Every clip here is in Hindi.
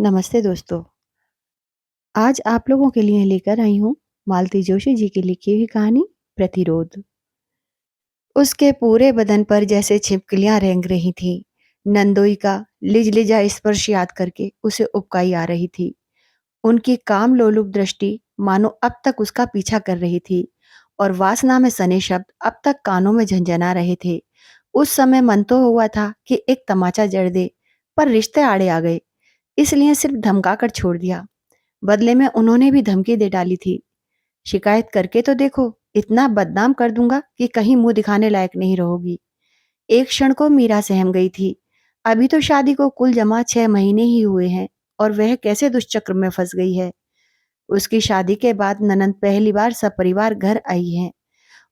नमस्ते दोस्तों। आज आप लोगों के लिए लेकर आई हूँ मालती जोशी जी की लिखी हुई कहानी प्रतिरोध। उसके पूरे बदन पर जैसे छिपकलियां रेंग रही थीं। नंदोई का लिजलिजा स्पर्श याद करके उसे उबकाई आ रही थी। उनकी काम लोलुप दृष्टि मानो अब तक उसका पीछा कर रही थी और वासना में सने शब्द अब तक कानों में झंझना रहे थे। उस समय मन तो हुआ था कि एक तमाचा जड़ दे, पर रिश्ते आड़े आ गए, इसलिए सिर्फ धमकाकर छोड़ दिया। बदले में उन्होंने भी धमकी दे डाली थी, शिकायत करके तो देखो, इतना बदनाम कर दूंगा कि कहीं मुंह दिखाने लायक नहीं रहोगी। एक क्षण को मीरा सहम गई थी। अभी तो शादी को कुल जमा 6 महीने ही हुए हैं और वह कैसे दुष्चक्र में फंस गई है। उसकी शादी के बाद ननंद पहली बार सपरिवार घर आई है।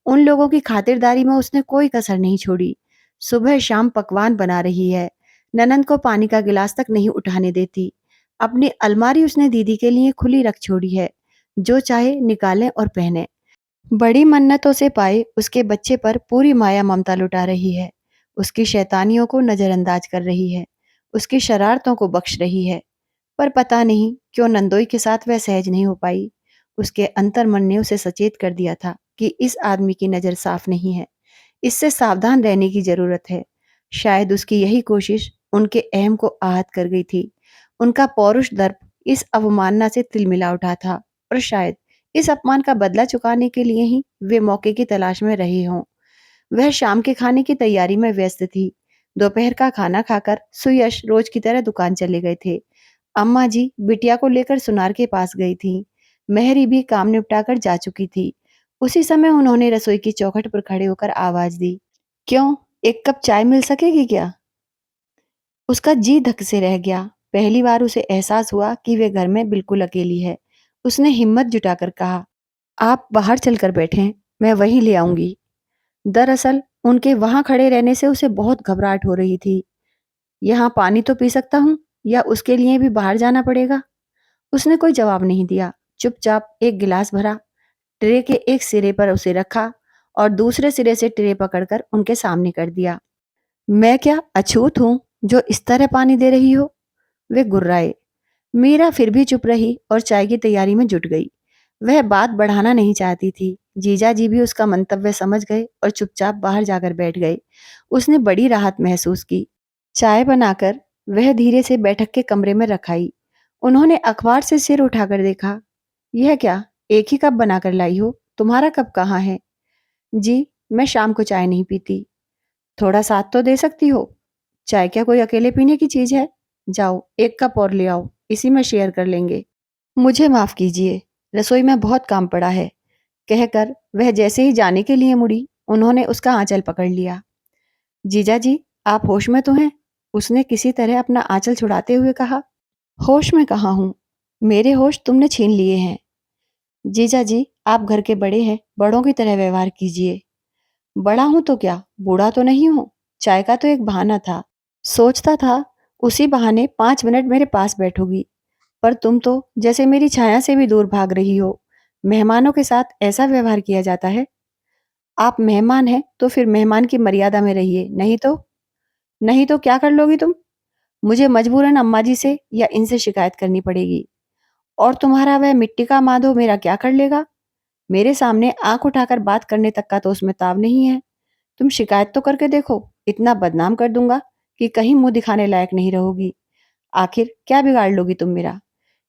उन लोगों की खातिरदारी में उसने कोई कसर नहीं छोड़ी। सुबह शाम पकवान बना रही है। ननंद को पानी का गिलास तक नहीं उठाने देती। अपनी अलमारी उसने दीदी के लिए खुली रख छोड़ी है, जो चाहे निकालें और पहने। बड़ी मन्नतों से पाए उसके बच्चे पर पूरी माया ममता लुटा रही है। उसकी शैतानियों को नजरअंदाज कर रही है। उसकी शरारतों को बख्श रही है। पर पता नहीं क्यों नंदोई के साथ वह सहज नहीं हो पाई। उसके अंतर्मन ने उसे सचेत कर दिया था कि इस आदमी की नजर साफ नहीं है। इससे सावधान रहने की जरूरत है। शायद उसकी यही कोशिश उनके अहम को आहत कर गई थी। उनका पौरुष दर्प इस अवमानना से तिलमिला उठा था और शायद इस अपमान का बदला चुकाने के लिए ही वे मौके की तलाश में रहे हों। वह शाम के खाने की तैयारी में व्यस्त थी। दोपहर का खाना खाकर सुयश रोज की तरह दुकान चले गए थे। अम्मा जी बिटिया को लेकर सुनार के पास गई थी। मेहरी भी काम निपटाकर जा चुकी थी। उसी समय उन्होंने रसोई की चौखट पर खड़े होकर आवाज दी, क्यों, एक कप चाय मिल सकेगी क्या? उसका जी धक से रह गया। पहली बार उसे एहसास हुआ कि वे घर में बिल्कुल अकेली है। उसने हिम्मत जुटाकर कहा, आप बाहर चलकर बैठें, मैं वहीं ले आऊंगी। दरअसल उनके वहां खड़े रहने से उसे बहुत घबराहट हो रही थी। यहाँ पानी तो पी सकता हूँ या उसके लिए भी बाहर जाना पड़ेगा? उसने कोई जवाब नहीं दिया। चुपचाप एक गिलास भरा, ट्रे के एक सिरे पर उसे रखा और दूसरे सिरे से ट्रे पकड़कर उनके सामने कर दिया। मैं क्या अछूत हूं जो इस तरह पानी दे रही हो? वे गुर्राए। मीरा फिर भी चुप रही और चाय की तैयारी में जुट गई। वह बात बढ़ाना नहीं चाहती थी। जीजा जी भी उसका मंतव्य समझ गए और चुपचाप बाहर जाकर बैठ गए। उसने बड़ी राहत महसूस की। चाय बनाकर वह धीरे से बैठक के कमरे में रखाई। उन्होंने अखबार से सिर उठाकर देखा। यह क्या, एक ही कप बनाकर लाई हो? तुम्हारा कप कहाँ है? जी, मैं शाम को चाय नहीं पीती। थोड़ा साथ तो दे सकती हो। चाय क्या कोई अकेले पीने की चीज है? जाओ एक कप और ले आओ, इसी में शेयर कर लेंगे। मुझे माफ कीजिए, रसोई में बहुत काम पड़ा है। कहकर वह जैसे ही जाने के लिए मुड़ी, उन्होंने उसका आंचल पकड़ लिया। जीजा जी, आप होश में तो हैं? उसने किसी तरह अपना आंचल छुड़ाते हुए कहा। होश में कहाँ हूं? मेरे होश तुमने छीन लिए हैं। जीजा जी, आप घर के बड़े हैं, बड़ों की तरह व्यवहार कीजिए। बड़ा हूं तो क्या, बूढ़ा तो नहीं हूं। चाय का तो एक बहाना था। सोचता था उसी बहाने 5 मिनट मेरे पास बैठोगी, पर तुम तो जैसे मेरी छाया से भी दूर भाग रही हो। मेहमानों के साथ ऐसा व्यवहार किया जाता है? आप मेहमान हैं तो फिर मेहमान की मर्यादा में रहिए, नहीं तो क्या कर लोगी तुम? मुझे मजबूरन अम्मा जी से या इनसे शिकायत करनी पड़ेगी। और तुम्हारा वह मिट्टी का माधो मेरा क्या कर लेगा? मेरे सामने आंख उठाकर बात करने तक का तो उसमें ताव नहीं है। तुम शिकायत तो करके देखो, इतना बदनाम कर दूंगा कि कहीं मुंह दिखाने लायक नहीं रहोगी। आखिर क्या बिगाड़ लोगी तुम मेरा?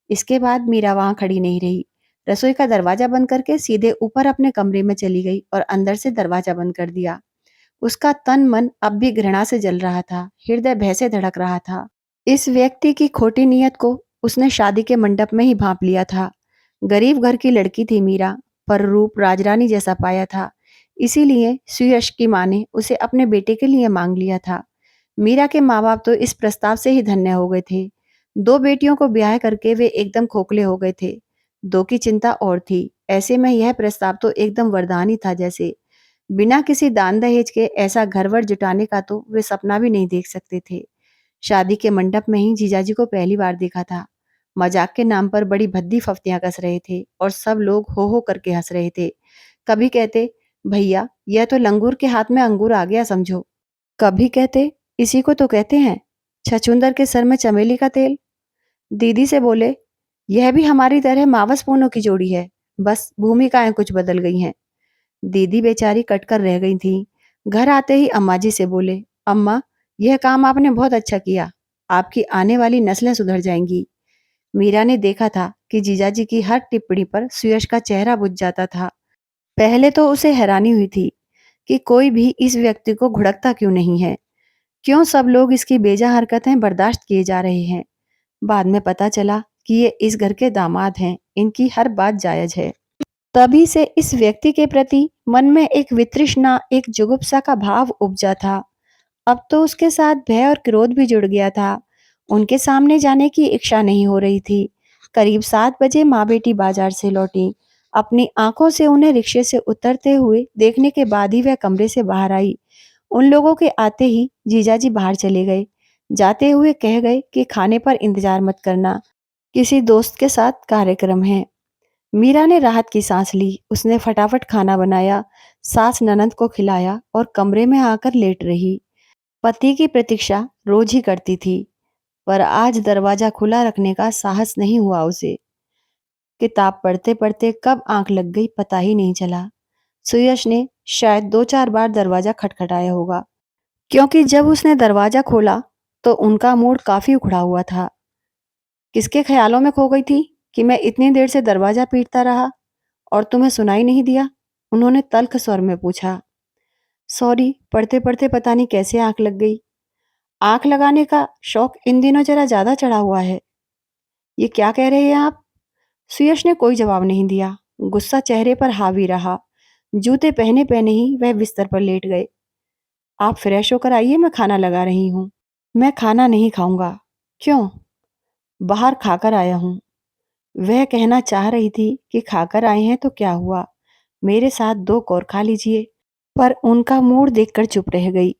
इसके बाद मीरा वहां खड़ी नहीं रही। रसोई का दरवाजा बंद करके सीधे ऊपर अपने कमरे में चली गई और अंदर से दरवाजा बंद कर दिया। उसका तन मन अब भी घृणा से जल रहा था। हृदय भय से धड़क रहा था। इस व्यक्ति की खोटी नीयत को उसने शादी के मंडप में ही भांप लिया था। गरीब घर की लड़की थी मीरा, पर रूप राजरानी जैसा पाया था। इसीलिए सुयश की माँ ने उसे अपने बेटे के लिए मांग लिया था। मीरा के माँ बाप तो इस प्रस्ताव से ही धन्य हो गए थे। 2 बेटियों को ब्याह करके वे एकदम खोखले हो गए थे। 2 की चिंता और थी। ऐसे में यह प्रस्ताव तो एकदम वरदान ही था जैसे। बिना किसी दान दहेज के ऐसा घरवर जुटाने का तो वे सपना भी नहीं देख सकते थे। शादी के मंडप में ही जीजाजी को पहली बार देखा था। मजाक के नाम पर बड़ी भद्दी फफ्तियां कस रहे थे और सब लोग हो करके हंस रहे थे। कभी कहते, भैया यह तो लंगूर के हाथ में अंगूर आ गया समझो। कभी कहते, इसी को तो कहते हैं छछूंदर के सर में चमेली का तेल। दीदी से बोले, यह भी हमारी तरह मावस पूनों की जोड़ी है, बस भूमिकाएं कुछ बदल गई हैं। दीदी बेचारी कटकर रह गई थी। घर आते ही अम्मा जी से बोले, अम्मा, यह काम आपने बहुत अच्छा किया, आपकी आने वाली नस्लें सुधर जाएंगी। मीरा ने देखा था कि जीजाजी की हर टिप्पणी पर सुयश का चेहरा बुझ जाता था। पहले तो उसे हैरानी हुई थी कि कोई भी इस व्यक्ति को घुड़कता क्यों नहीं है, क्यों सब लोग इसकी बेजा हरकतें बर्दाश्त किए जा रहे हैं। बाद में पता चला कि ये इस घर के दामाद हैं, इनकी हर बात जायज है। तभी से इस व्यक्ति के प्रति मन में एक वितृष्णा, एक जुगुप्सा का भाव उपजा था। अब तो उसके साथ भय और क्रोध भी जुड़ गया था। उनके सामने जाने की इच्छा नहीं हो रही थी। करीब 7 बजे माँ बेटी बाजार से लौटी। अपनी आंखों से उन्हें रिक्शे से उतरते हुए देखने के बाद ही वह कमरे से बाहर आई। उन लोगों के आते ही जीजाजी बाहर चले गए। जाते हुए कह गए कि खाने पर इंतजार मत करना, किसी दोस्त के साथ कार्यक्रम है। मीरा ने राहत की सांस ली। उसने फटाफट खाना बनाया, सास ननद को खिलाया और कमरे में आकर लेट रही। पति की प्रतीक्षा रोज ही करती थी, पर आज दरवाजा खुला रखने का साहस नहीं हुआ उसे। किताब पढ़ते पढ़ते कब आंख लग गई पता ही नहीं चला। सुयश ने शायद 2-4 बार दरवाजा खटखटाया होगा, क्योंकि जब उसने दरवाजा खोला तो उनका मूड काफी उखड़ा हुआ था। किसके ख्यालों में खो गई थी कि मैं इतनी देर से दरवाजा पीटता रहा और तुम्हें सुनाई नहीं दिया? उन्होंने तल्ख स्वर में पूछा। सॉरी, पढ़ते पढ़ते पता नहीं कैसे आंख लग गई। आंख लगाने का शौक इन दिनों जरा ज्यादा चढ़ा हुआ है। ये क्या कह रहे हैं आप? सुयश ने कोई जवाब नहीं दिया। गुस्सा चेहरे पर हावी रहा। जूते पहने पहने ही वह बिस्तर पर लेट गए। आप फ्रेश होकर आइए, मैं खाना लगा रही हूँ। मैं खाना नहीं खाऊंगा। क्यों? बाहर खाकर आया हूँ। वह कहना चाह रही थी कि खाकर आए हैं तो क्या हुआ, मेरे साथ 2 कौर खा लीजिए, पर उनका मूड देखकर चुप रह गई।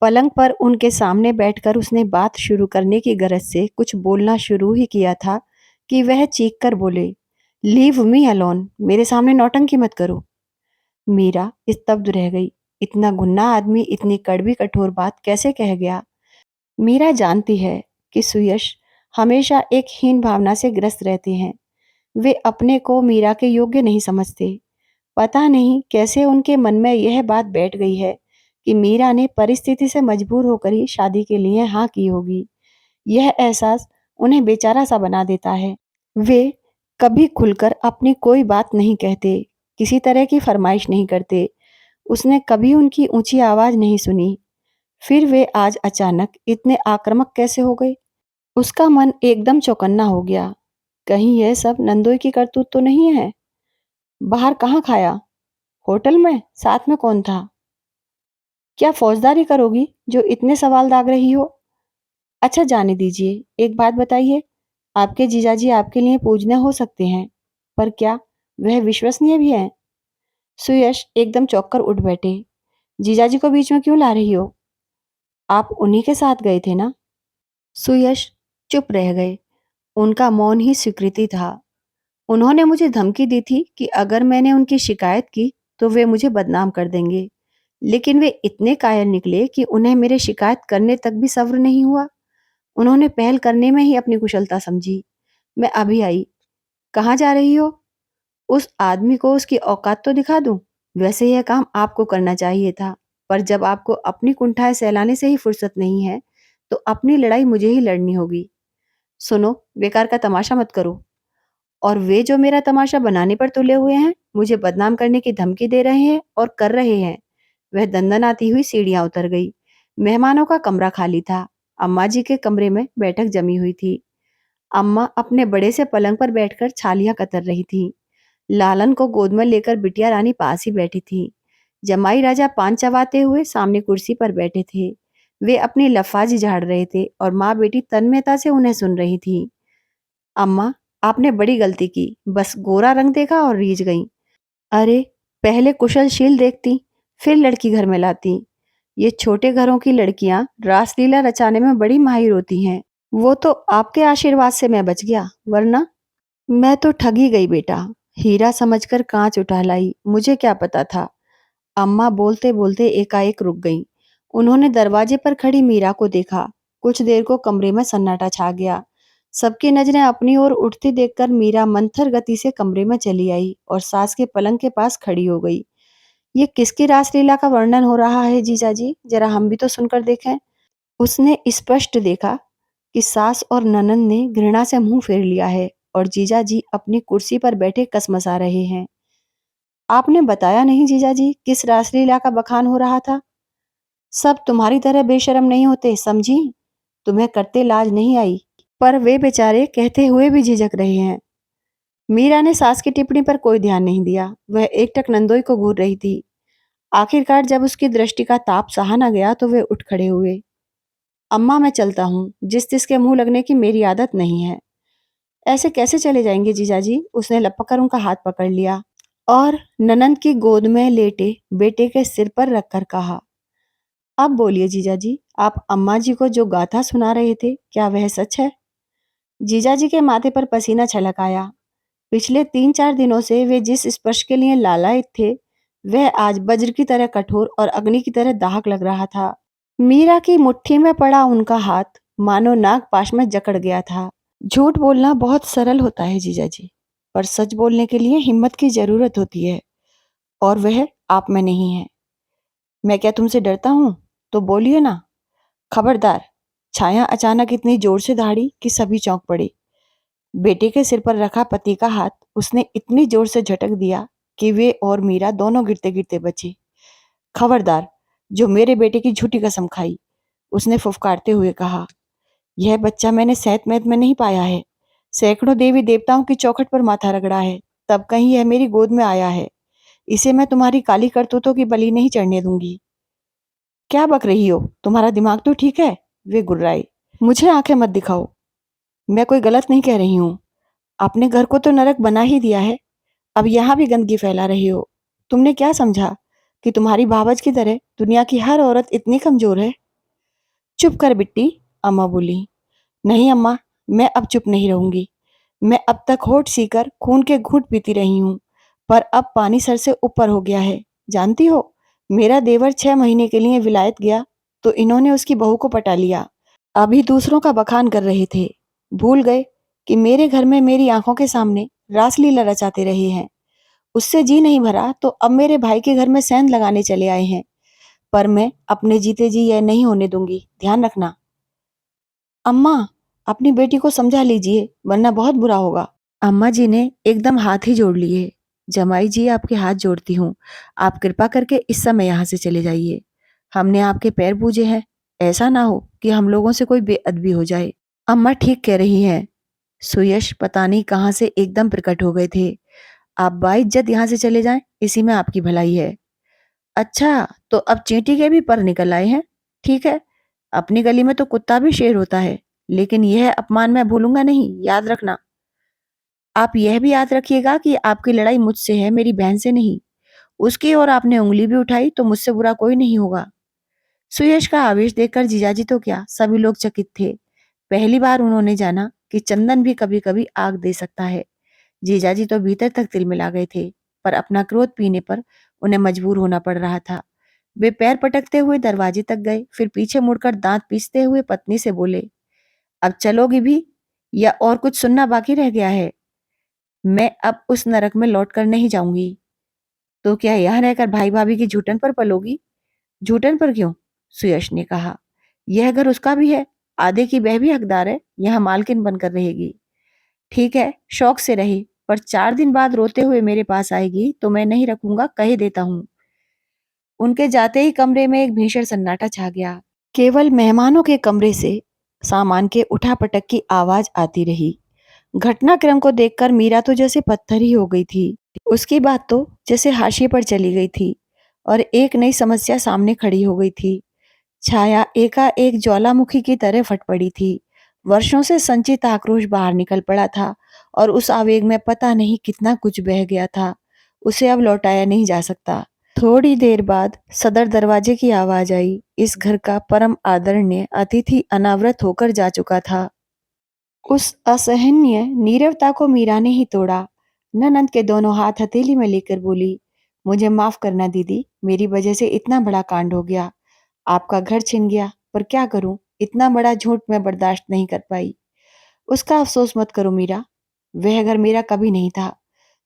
पलंग पर उनके सामने बैठकर उसने बात शुरू करने की गरज से कुछ बोलना शुरू ही किया था कि वह चीख कर बोले, लीव मी अलोन, मेरे सामने नौटंकी मत करो। मीरा स्तब्ध रह गई। इतना गुन्ना आदमी इतनी कड़वी कठोर बात कैसे कह गया? मीरा जानती है कि सुयश हमेशा एक हीन भावना से ग्रस्त रहते हैं। वे अपने को मीरा के योग्य नहीं समझते। पता नहीं कैसे उनके मन में यह बात बैठ गई है कि मीरा ने परिस्थिति से मजबूर होकर ही शादी के लिए हाँ की होगी। यह एहसास उन्हें बेचारा सा बना देता है। वे कभी खुलकर अपनी कोई बात नहीं कहते, किसी तरह की फरमाइश नहीं करते। उसने कभी उनकी ऊंची आवाज नहीं सुनी। फिर वे आज अचानक इतने आक्रामक कैसे हो गए? उसका मन एकदम चौकन्ना हो गया। कहीं यह सब नंदोई की करतूत तो नहीं है? बाहर कहाँ खाया? होटल में? साथ में कौन था? क्या फौजदारी करोगी जो इतने सवाल दाग रही हो? अच्छा जाने दीजिए, एक बात बताइए, आपके जीजाजी आपके लिए पूजनीय हो सकते हैं, पर क्या वह विश्वसनीय भी हैं? सुयश एकदम चौंक कर उठ बैठे। जीजाजी को बीच में क्यों ला रही हो? आप उन्हीं के साथ गए थे ना? सुयश चुप रह गए। उनका मौन ही स्वीकृति था। उन्होंने मुझे धमकी दी थी कि अगर मैंने उनकी शिकायत की तो वे मुझे बदनाम कर देंगे, लेकिन वे इतने कायल निकले कि उन्हें मेरे शिकायत करने तक भी सब्र नहीं हुआ। उन्होंने पहल करने में ही अपनी कुशलता समझी। मैं अभी आई। कहाँ जा रही हो? उस आदमी को उसकी औकात तो दिखा दूं। वैसे यह काम आपको करना चाहिए था, पर जब आपको अपनी कुंठाएं सहलाने से ही फुर्सत नहीं है, तो अपनी लड़ाई मुझे ही लड़नी होगी। सुनो, बेकार का तमाशा मत करो। और वे जो मेरा तमाशा बनाने पर तुले हुए हैं, मुझे बदनाम करने की धमकी दे रहे हैं और कर रहे हैं। वह दंदनाती हुई सीढ़ियां उतर गई। मेहमानों का कमरा खाली था। अम्मा जी के कमरे में बैठक जमी हुई थी। अम्मा अपने बड़े से पलंग पर बैठकर छालियां कतर रही थी। लालन को गोद में लेकर बिटिया रानी पास ही बैठी थी। जमाई राजा पान चबाते हुए सामने कुर्सी पर बैठे थे। वे अपनी लफाजी झाड़ रहे थे और माँ बेटी तन्मयता से उन्हें सुन रही थी। अम्मा, आपने बड़ी गलती की, बस गोरा रंग देखा और रीझ गईं। अरे, पहले कुशलशील देखती, फिर लड़की घर में लाती। ये छोटे घरों की लड़कियां रासलीला रचाने में बड़ी माहिर होती हैं। वो तो आपके आशीर्वाद से मैं बच गया, वरना मैं तो ठगी गई बेटा। हीरा समझकर कांच उठा लाई, मुझे क्या पता था। अम्मा बोलते बोलते एकाएक रुक गईं। उन्होंने दरवाजे पर खड़ी मीरा को देखा। कुछ देर को कमरे में सन्नाटा छा गया। सबकी नजरें अपनी ओर उठती देखकर मीरा मंथर गति से कमरे में चली आई और सास के पलंग के पास खड़ी हो गई। ये किसकी रासलीला का वर्णन हो रहा है जीजाजी? जरा हम भी तो सुनकर देखें। उसने स्पष्ट देखा कि सास और ननंद ने घृणा से मुंह फेर लिया है और जीजाजी अपनी कुर्सी पर बैठे कसमसा रहे हैं। आपने बताया नहीं जीजाजी किस रासलीला का बखान हो रहा था? सब तुम्हारी तरह बेशर्म नहीं होते, समझी? तुम्हें करते लाज नहीं आई। पर वे बेचारे कहते हुए भी झिझक रहे हैं। मीरा ने सास की टिप्पणी पर कोई ध्यान नहीं दिया। वह एकटक नंदोई को घूर रही थी। आखिरकार जब उसकी दृष्टि का ताप सहा न गया तो वे उठ खड़े हुए। अम्मा मैं चलता हूँ, जिस तिसके मुंह लगने की मेरी आदत नहीं है। ऐसे कैसे चले जाएंगे जीजाजी? उसने लपक कर उनका हाथ पकड़ लिया और ननंद की गोद में लेटे बेटे के सिर पर रखकर कहा, अब बोलिए जीजाजी, आप अम्मा जी को जो गाथा सुना रहे थे, क्या वह सच है? जीजाजी के माथे पर पसीना छलक आया। पिछले 3-4 दिनों से वे जिस स्पर्श के लिए लालायित थे, वह आज वज्र की तरह कठोर और अग्नि की तरह दाहक लग रहा था। मीरा की मुट्ठी में पड़ा उनका हाथ मानो नागपाश में जकड़ गया था। झूठ बोलना बहुत सरल होता है जीजाजी, पर सच बोलने के लिए हिम्मत की जरूरत होती है, और वह आप में नहीं है। मैं क्या तुमसे डरता हूं? तो बोलिए ना। खबरदार। छाया अचानक इतनी जोर से दहाड़ी कि सभी चौंक पड़े। बेटे के सिर पर रखा पति का हाथ उसने इतनी जोर से झटक दिया कि वे और मीरा दोनों गिरते गिरते बचे। खबरदार, जो मेरे बेटे की झूठी कसम खाई, उसने फुफकारते हुए कहा। यह बच्चा मैंने सैत मैत में नहीं पाया है। सैकड़ों देवी देवताओं की चौखट पर माथा रगड़ा है, तब कहीं यह मेरी गोद में आया है। इसे मैं तुम्हारी काली करतूतों की बलि नहीं चढ़ने दूंगी। क्या बक रही हो? तुम्हारा दिमाग तो ठीक है? वे गुर्राए। मुझे आंखें मत दिखाओ। मैं कोई गलत नहीं कह रही हूँ। अपने घर को तो नरक बना ही दिया है, अब यहाँ भी गंदगी फैला रही हो। तुमने क्या समझा कि तुम्हारी बाबज की तरह दुनिया की हर औरत इतनी कमजोर है? चुप कर बिट्टी, अम्मा बोली। नहीं अम्मा, मैं अब चुप नहीं रहूंगी। मैं अब तक होठ सीकर खून के घूंट पीती रही हूँ, पर अब पानी सर से ऊपर हो गया है। जानती हो, मेरा देवर 6 महीने के लिए विलायत गया तो इन्होंने उसकी बहू को पटा लिया। अभी दूसरों का बखान कर रहे थे, भूल गए कि मेरे घर में मेरी आंखों के सामने रासलीला रचाते रहे हैं। उससे जी नहीं भरा तो अब मेरे भाई के घर में सेंध लगाने चले आए हैं, पर मैं अपने जीते जी यह नहीं होने दूंगी, ध्यान रखना। अम्मा, अपनी बेटी को समझा लीजिए, वरना बहुत बुरा होगा। अम्मा जी ने एकदम हाथ ही जोड़ लिए। जमाई जी, आपके हाथ जोड़ती हूँ, आप कृपा करके इस समय यहाँ से चले जाइए। हमने आपके पैर पूजे हैं, ऐसा ना हो कि हम लोगों से कोई बेअदबी हो जाए। अम्मा ठीक कह रही हैं। सुयश पता नहीं कहाँ से एकदम प्रकट हो गए थे। आप बाइज्जत यहाँ से चले जाएं, इसी में आपकी भलाई है। अच्छा, तो अब चींटी के भी पर निकल आए हैं। ठीक है, अपनी गली में तो कुत्ता भी शेर होता है, लेकिन यह अपमान मैं भूलूंगा नहीं, याद रखना। आप यह भी याद रखिएगा कि आपकी लड़ाई मुझसे है, मेरी बहन से नहीं। उसकी ओर आपने उंगली भी उठाई तो मुझसे बुरा कोई नहीं होगा। सुयश का आवेश देखकर जीजाजी तो क्या, सभी लोग चकित थे। पहली बार उन्होंने जाना कि चंदन भी कभी कभी आग दे सकता है। जीजाजी तो भीतर तक तिलमिला गए थे, पर अपना क्रोध पीने पर उन्हें मजबूर होना पड़ रहा था। वे पैर पटकते हुए दरवाजे तक गए, फिर पीछे मुड़कर दांत पीसते हुए पत्नी से बोले, अब चलोगी भी या और कुछ सुनना बाकी रह गया है? मैं अब उस नरक में लौट कर नहीं जाऊंगी। तो क्या यहाँ रहकर भाई भाभी की झूठन पर पलोगी? झूठन पर क्यों? सुयश ने कहा। यह घर उसका भी है, आधे की वह भी हकदार है, यहाँ मालकिन बनकर रहेगी। ठीक है, शौक से रही, पर 4 दिन बाद रोते हुए मेरे पास आएगी तो मैं नहीं रखूंगा, कह देता हूँ। उनके जाते ही कमरे में एक भीषण सन्नाटा छा गया। केवल मेहमानों के कमरे से सामान के उठापटक की आवाज आती रही। घटनाक्रम को देखकर मीरा तो जैसे पत्थर ही हो गई थी। उसकी बात तो जैसे हाशिए पर चली गई थी और एक नई समस्या सामने खड़ी हो गई थी। छाया एकाएक ज्वालामुखी की तरह फट पड़ी थी। वर्षों से संचित आक्रोश बाहर निकल पड़ा था और उस आवेग में पता नहीं कितना कुछ बह गया था। उसे अब लौटाया नहीं जा सकता। थोड़ी देर बाद सदर दरवाजे की आवाज आई। इस घर का परम आदरणीय अतिथि अनावृत होकर जा चुका था। उस असहनीय नीरवता को मीरा ने ही तोड़ा। ननंद के दोनों हाथ हथेली में लेकर बोली, मुझे माफ करना दीदी, मेरी वजह से इतना बड़ा कांड हो गया। आपका घर छिन गया, पर क्या करूं, इतना बड़ा झूठ मैं बर्दाश्त नहीं कर पाई। उसका अफ़सोस मत करो मीरा, वह घर मेरा कभी नहीं था।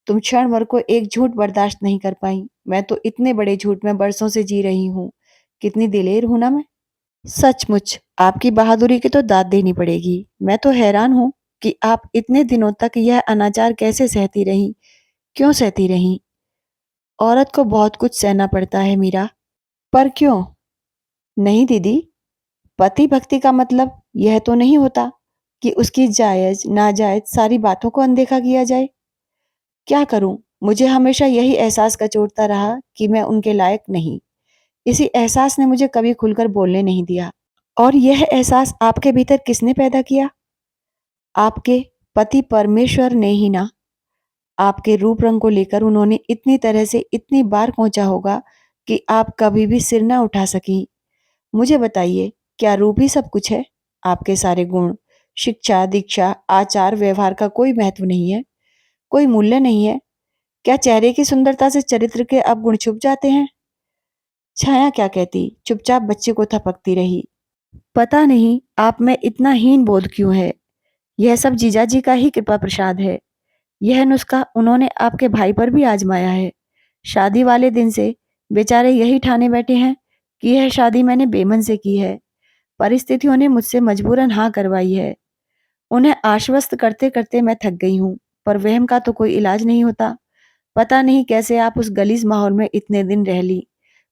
तुम क्षण भर को एक झूठ बर्दाश्त नहीं कर पाईं। मैं तो इतने बड़े झूठ में बरसों से जी रही हूँ। कितनी दिलेर हूँ ना मैं। सचमुच आपकी बहादुरी की तो दाद देनी पड़ेगी। मैं तो हैरान हूँ कि आप इतने दिनों तक यह अनाचार कैसे सहती रहीं? क्यों सहती रहीं? औरत को बहुत कुछ सहना पड़ता है मीरा। पर क्यों? नहीं दीदी, पति भक्ति का मतलब यह तो नहीं होता कि उसकी जायज़, नाजायज़ सारी बातों को अनदेखा किया जाए। क्या करूँ? मुझे हमेशा यही एहसास कचोटता रहा कि मैं उनके लायक नहीं। इसी एहसास ने मुझे कभी खुलकर बोलने नहीं दिया। और यह एहसास आपके भीतर किसने पैदा किया? आपके पति परमेश्वर ने ही ना। आपके रूप रंग को लेकर उन्होंने इतनी तरह से इतनी बार कोंचा होगा कि आप कभी भी सिर ना उठा सकीं। मुझे बताइए, क्या रूप ही सब कुछ है? आपके सारे गुण, शिक्षा, दीक्षा, आचार, व्यवहार का कोई महत्व नहीं है? कोई मूल्य नहीं है? क्या चेहरे की सुंदरता से चरित्र के अवगुण छुप जाते हैं? छाया क्या कहती, चुपचाप बच्चे को थपकती रही। पता नहीं आप में इतना हीन बोध क्यों है? यह सब जीजाजी का ही कृपा प्रसाद है। यह नुस्खा उन्होंने आपके भाई पर भी आजमाया है। शादी वाले दिन से बेचारे यही ठाने बैठे हैं कि यह शादी मैंने बेमन से की है। परिस्थितियों ने मुझसे मजबूरन हाँ करवाई है। उन्हें आश्वस्त करते-करते मैं थक गई हूँ, पर वहम का तो कोई इलाज नहीं होता। पता नहीं कैसे आप उस गलीज़ माहौल में इतने दिन रह लीं,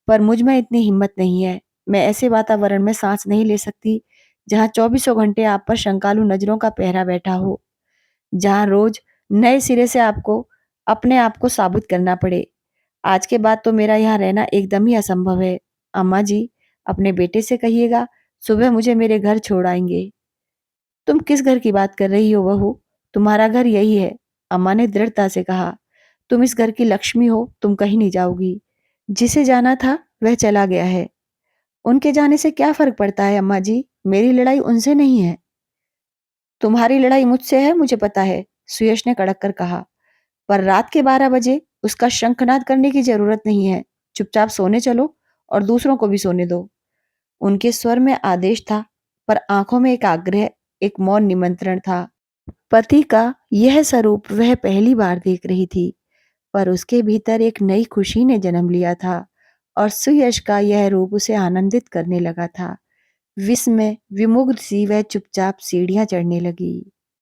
पर मुझ में इतनी हिम्मत नहीं है। मैं ऐसे वातावरण में साँस नहीं ले सकती, जहाँ चौबीसों घंटे आप पर शंकालू नज़रों का पहरा बैठा हो, जहाँ रोज़ नए सिरे से आपको अपने आप को साबित करना पड़े। आज के बाद तो मेरा यहाँ रहना एकदम ही असंभव है। अम्मा जी, अपने बेटे से कहिएगा, सुबह मुझे मेरे घर छोड़ आएँगे। तुम किस घर की बात कर रही हो बहू? तुम्हारा घर यही है, अम्मा ने दृढ़ता से कहा। तुम इस घर की लक्ष्मी हो, तुम कहीं नहीं जाओगी। जिसे जाना था, वह चला गया है। उनके जाने से क्या फ़र्क पड़ता है अम्मा जी? मेरी लड़ाई उनसे नहीं है। तुम्हारी लड़ाई मुझसे है, मुझे पता है, सुयश ने कड़क कर कहा। पर रात के 12 बजे उसका शंखनाद करने की ज़रूरत नहीं है। चुपचाप सोने चलो और दूसरों को भी सोने दो। उनके स्वर में आदेश था, पर आँखों में एक आग्रह, एक मौन निमंत्रण था। पति का यह स्वरूप वह पहली बार देख रही थी, पर उसके भीतर एक नई खुशी ने जन्म लिया था और सुयश का यह रूप उसे आनंदित करने लगा था। विस्मय विमुग्ध सी वह चुपचाप सीढ़ियां चढ़ने लगी।